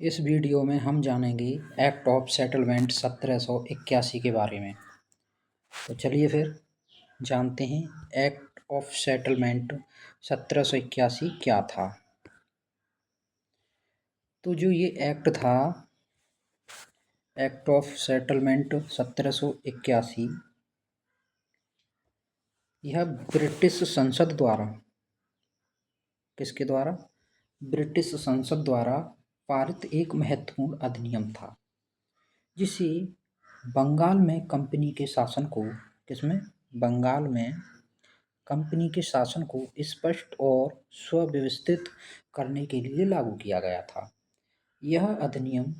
इस वीडियो में हम जानेंगे एक्ट ऑफ सेटलमेंट 1781 के बारे में। तो चलिए फिर जानते हैं एक्ट ऑफ सेटलमेंट 1781 क्या था। तो जो ये एक्ट था, एक्ट ऑफ सेटलमेंट 1781, यह ब्रिटिश संसद द्वारा, किसके द्वारा? ब्रिटिश संसद द्वारा पारित एक महत्वपूर्ण अधिनियम था, जिसे बंगाल में कंपनी के शासन को, किसमें? बंगाल में कंपनी के शासन को स्पष्ट और सुव्यवस्थित करने के लिए लागू किया गया था। यह अधिनियम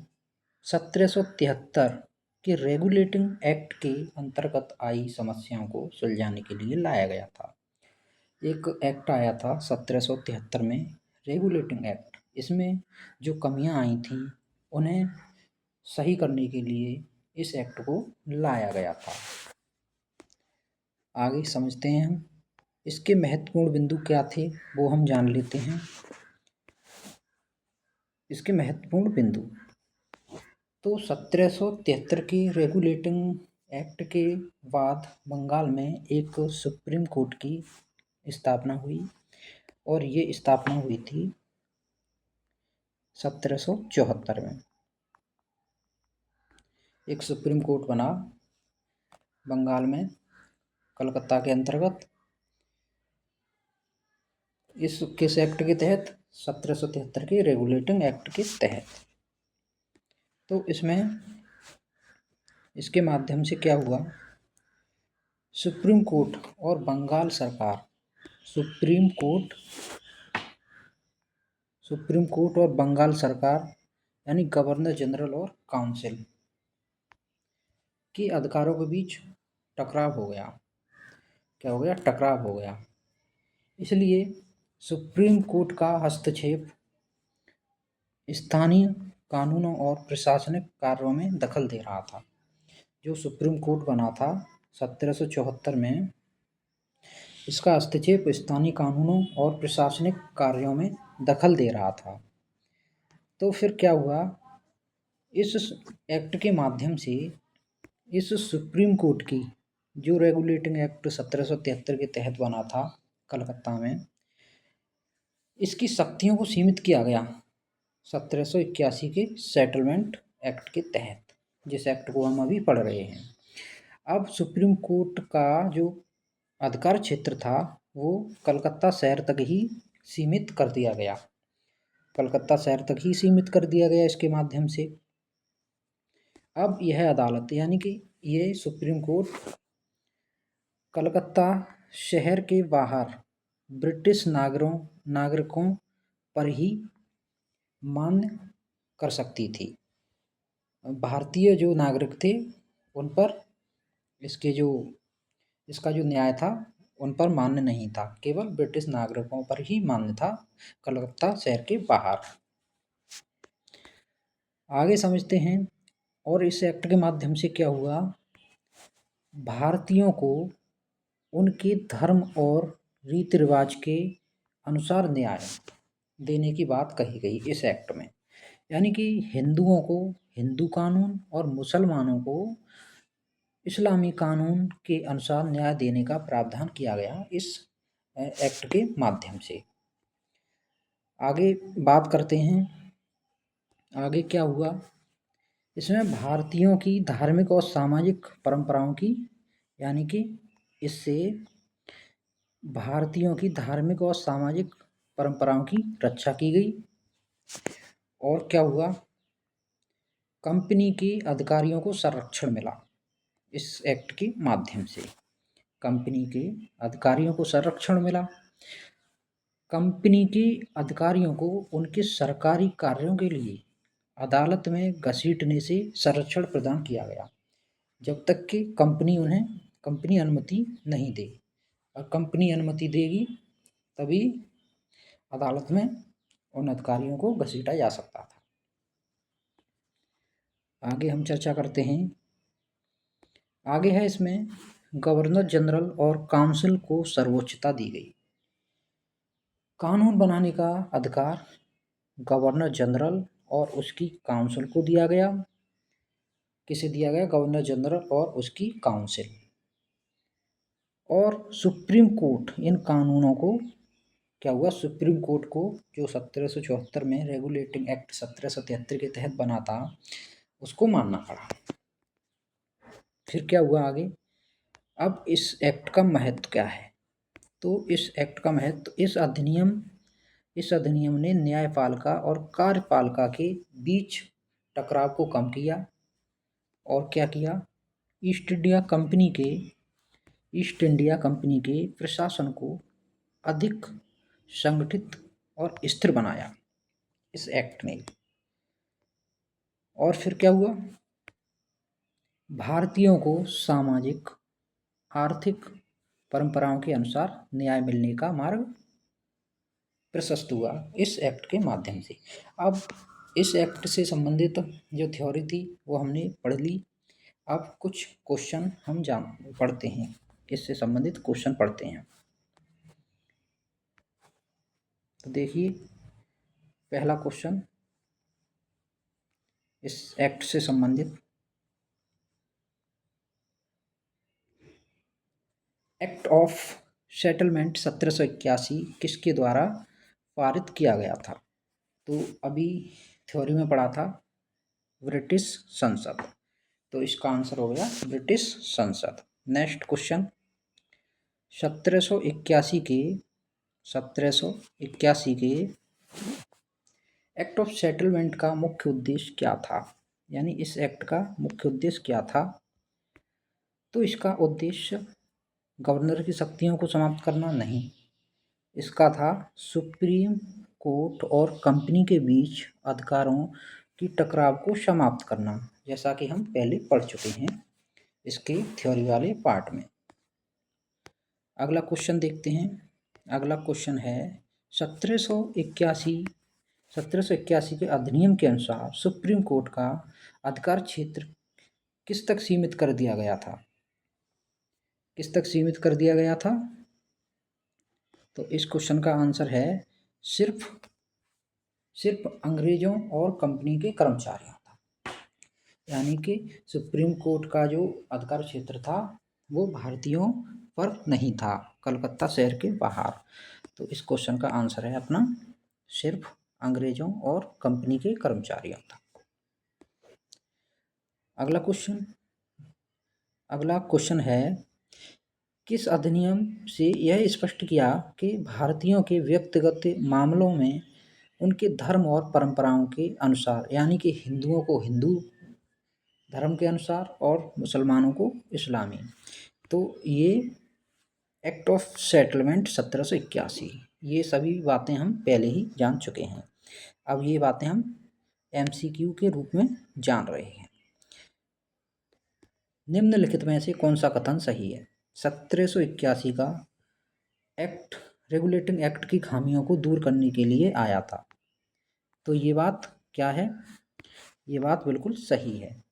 1773 के रेगुलेटिंग एक्ट के अंतर्गत आई समस्याओं को सुलझाने के लिए लाया गया था। एक एक्ट आया था 1773 में, रेगुलेटिंग एक्ट। इसमें जो कमियां आई थीं उन्हें सही करने के लिए इस एक्ट को लाया गया था। आगे समझते हैं हम इसके महत्वपूर्ण बिंदु क्या थे, वो हम जान लेते हैं। इसके महत्वपूर्ण बिंदु तो 1773 के रेगुलेटिंग एक्ट के बाद बंगाल में एक सुप्रीम कोर्ट की स्थापना हुई, और ये स्थापना हुई थी 1774 में। एक सुप्रीम कोर्ट बना बंगाल में, कलकत्ता के अंतर्गत। इस किस एक्ट के तहत? 1773 के रेगुलेटिंग एक्ट के तहत। तो इसमें इसके माध्यम से क्या हुआ, सुप्रीम कोर्ट और बंगाल सरकार, सुप्रीम कोर्ट और बंगाल सरकार यानी गवर्नर जनरल और काउंसिल के अधिकारों के बीच टकराव हो गया। क्या हो गया? टकराव हो गया। इसलिए सुप्रीम कोर्ट का हस्तक्षेप स्थानीय कानूनों और प्रशासनिक कार्यों में दखल दे रहा था। जो सुप्रीम कोर्ट बना था 1774 में, इसका हस्तक्षेप स्थानीय कानूनों और प्रशासनिक कार्यों में दखल दे रहा था। तो फिर क्या हुआ, इस एक्ट के माध्यम से इस सुप्रीम कोर्ट की, जो रेगुलेटिंग एक्ट 1773 के तहत बना था कलकत्ता में, इसकी शक्तियों को सीमित किया गया 1781 के सेटलमेंट एक्ट के तहत, जिस एक्ट को हम अभी पढ़ रहे हैं। अब सुप्रीम कोर्ट का जो अधिकार क्षेत्र था वो कलकत्ता शहर तक ही सीमित कर दिया गया। कलकत्ता शहर तक ही सीमित कर दिया गया इसके माध्यम से। अब यह अदालत यानी कि ये सुप्रीम कोर्ट कलकत्ता शहर के बाहर ब्रिटिश नागरिकों पर ही मान्य कर सकती थी। भारतीय जो नागरिक थे उन पर इसका जो न्याय था उन पर मान्य नहीं था, केवल ब्रिटिश नागरिकों पर ही मान्य था कलकत्ता शहर के बाहर। आगे समझते हैं। और इस एक्ट के माध्यम से क्या हुआ, भारतीयों को उनके धर्म और रीति रिवाज के अनुसार न्याय देने की बात कही गई इस एक्ट में। यानी कि हिंदुओं को हिंदू कानून और मुसलमानों को इस्लामी कानून के अनुसार न्याय देने का प्रावधान किया गया इस एक्ट के माध्यम से। आगे बात करते हैं, आगे क्या हुआ। इसमें भारतीयों की धार्मिक और सामाजिक परंपराओं की, यानी कि इससे भारतीयों की धार्मिक और सामाजिक परंपराओं की रक्षा की गई। और क्या हुआ, कंपनी के अधिकारियों को संरक्षण मिला इस एक्ट के माध्यम से। कंपनी के अधिकारियों को संरक्षण मिला। कंपनी के अधिकारियों को उनके सरकारी कार्यों के लिए अदालत में घसीटने से संरक्षण प्रदान किया गया, जब तक कि कंपनी अनुमति नहीं दे। और कंपनी अनुमति देगी तभी अदालत में उन अधिकारियों को घसीटा जा सकता था। आगे हम चर्चा करते हैं। आगे है इसमें गवर्नर जनरल और काउंसिल को सर्वोच्चता दी गई। कानून बनाने का अधिकार गवर्नर जनरल और उसकी काउंसिल को दिया गया। किसे दिया गया? गवर्नर जनरल और उसकी काउंसिल। और सुप्रीम कोर्ट इन कानूनों को क्या हुआ? सुप्रीम कोर्ट को जो 1774 में रेगुलेटिंग एक्ट 1773 के तहत बना था उसको मानना पड़ा। फिर क्या हुआ आगे? अब इस एक्ट का महत्व क्या है? तो इस एक्ट का महत्व, इस अधिनियम ने न्यायपालिका और कार्यपालिका के बीच टकराव को कम किया। और क्या किया? ईस्ट इंडिया कंपनी के प्रशासन को अधिक संगठित और स्थिर बनाया इस एक्ट ने। और फिर क्या हुआ? भारतीयों को सामाजिक आर्थिक परंपराओं के अनुसार न्याय मिलने का मार्ग प्रशस्त हुआ इस एक्ट के माध्यम से। अब इस एक्ट से संबंधित जो थ्योरी थी वो हमने पढ़ ली। अब कुछ क्वेश्चन हम पढ़ते हैं, इससे संबंधित क्वेश्चन पढ़ते हैं। तो देखिए, पहला क्वेश्चन इस एक्ट से संबंधित, एक्ट ऑफ सेटलमेंट 1781 किसके द्वारा पारित किया गया था? तो अभी थ्योरी में पढ़ा था ब्रिटिश संसद, तो इसका आंसर हो गया ब्रिटिश संसद। नेक्स्ट क्वेश्चन, 1781 के एक्ट ऑफ सेटलमेंट का मुख्य उद्देश्य क्या था? यानी इस एक्ट का मुख्य उद्देश्य क्या था? तो इसका उद्देश्य गवर्नर की शक्तियों को समाप्त करना नहीं, इसका था सुप्रीम कोर्ट और कंपनी के बीच अधिकारों की टकराव को समाप्त करना, जैसा कि हम पहले पढ़ चुके हैं इसके थ्योरी वाले पार्ट में। अगला क्वेश्चन देखते हैं। अगला क्वेश्चन है 1781 के अधिनियम के अनुसार सुप्रीम कोर्ट का अधिकार क्षेत्र किस तक सीमित कर दिया गया था? किस तक सीमित कर दिया गया था? तो इस क्वेश्चन का आंसर है सिर्फ अंग्रेजों और कंपनी के कर्मचारियों था। यानी कि सुप्रीम कोर्ट का जो अधिकार क्षेत्र था वो भारतीयों पर नहीं था, कलकत्ता शहर के बाहर। तो इस क्वेश्चन का आंसर है अपना सिर्फ अंग्रेजों और कंपनी के कर्मचारियों था। अगला क्वेश्चन है किस अधिनियम से यह स्पष्ट किया कि भारतीयों के व्यक्तिगत मामलों में उनके धर्म और परंपराओं के अनुसार, यानी कि हिंदुओं को हिंदू धर्म के अनुसार और मुसलमानों को इस्लामी। तो ये एक्ट ऑफ सेटलमेंट 1781, ये सभी बातें हम पहले ही जान चुके हैं। अब ये बातें हम MCQ के रूप में जान रहे हैं। निम्नलिखित में से कौन सा कथन सही है? 1781 का एक्ट रेगुलेटिंग एक्ट की खामियों को दूर करने के लिए आया था। तो ये बात क्या है? ये बात बिल्कुल सही है।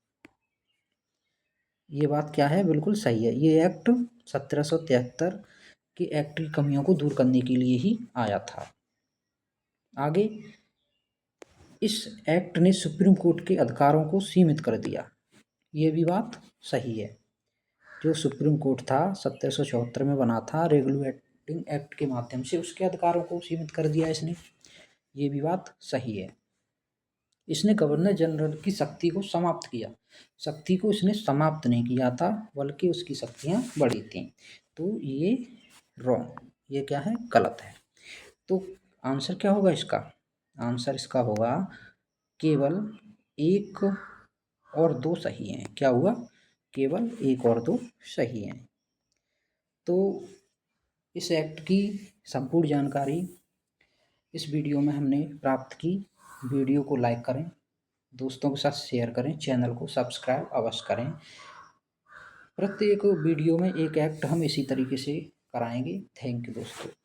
ये बात क्या है? बिल्कुल सही है। ये एक्ट 1773 के एक्ट की कमियों को दूर करने के लिए ही आया था। आगे, इस एक्ट ने सुप्रीम कोर्ट के अधिकारों को सीमित कर दिया। ये भी बात सही है। जो सुप्रीम कोर्ट था 1774 में बना था, रेगुलेटिंग एक्ट के माध्यम से उसके अधिकारों को सीमित कर दिया इसने। ये भी बात सही है। इसने गवर्नर जनरल की शक्ति को समाप्त किया। शक्ति को इसने समाप्त नहीं किया था, बल्कि उसकी शक्तियाँ बढ़ी थीं। तो ये रॉन्ग, ये क्या है? गलत है। तो आंसर क्या होगा इसका? आंसर इसका होगा केवल 1 और 2 सही हैं। क्या हुआ? केवल 1 और 2 सही हैं। तो इस एक्ट की संपूर्ण जानकारी इस वीडियो में हमने प्राप्त की। वीडियो को लाइक करें, दोस्तों के साथ शेयर करें, चैनल को सब्सक्राइब अवश्य करें। प्रत्येक वीडियो में एक एक्ट हम इसी तरीके से कराएंगे। थैंक यू दोस्तों।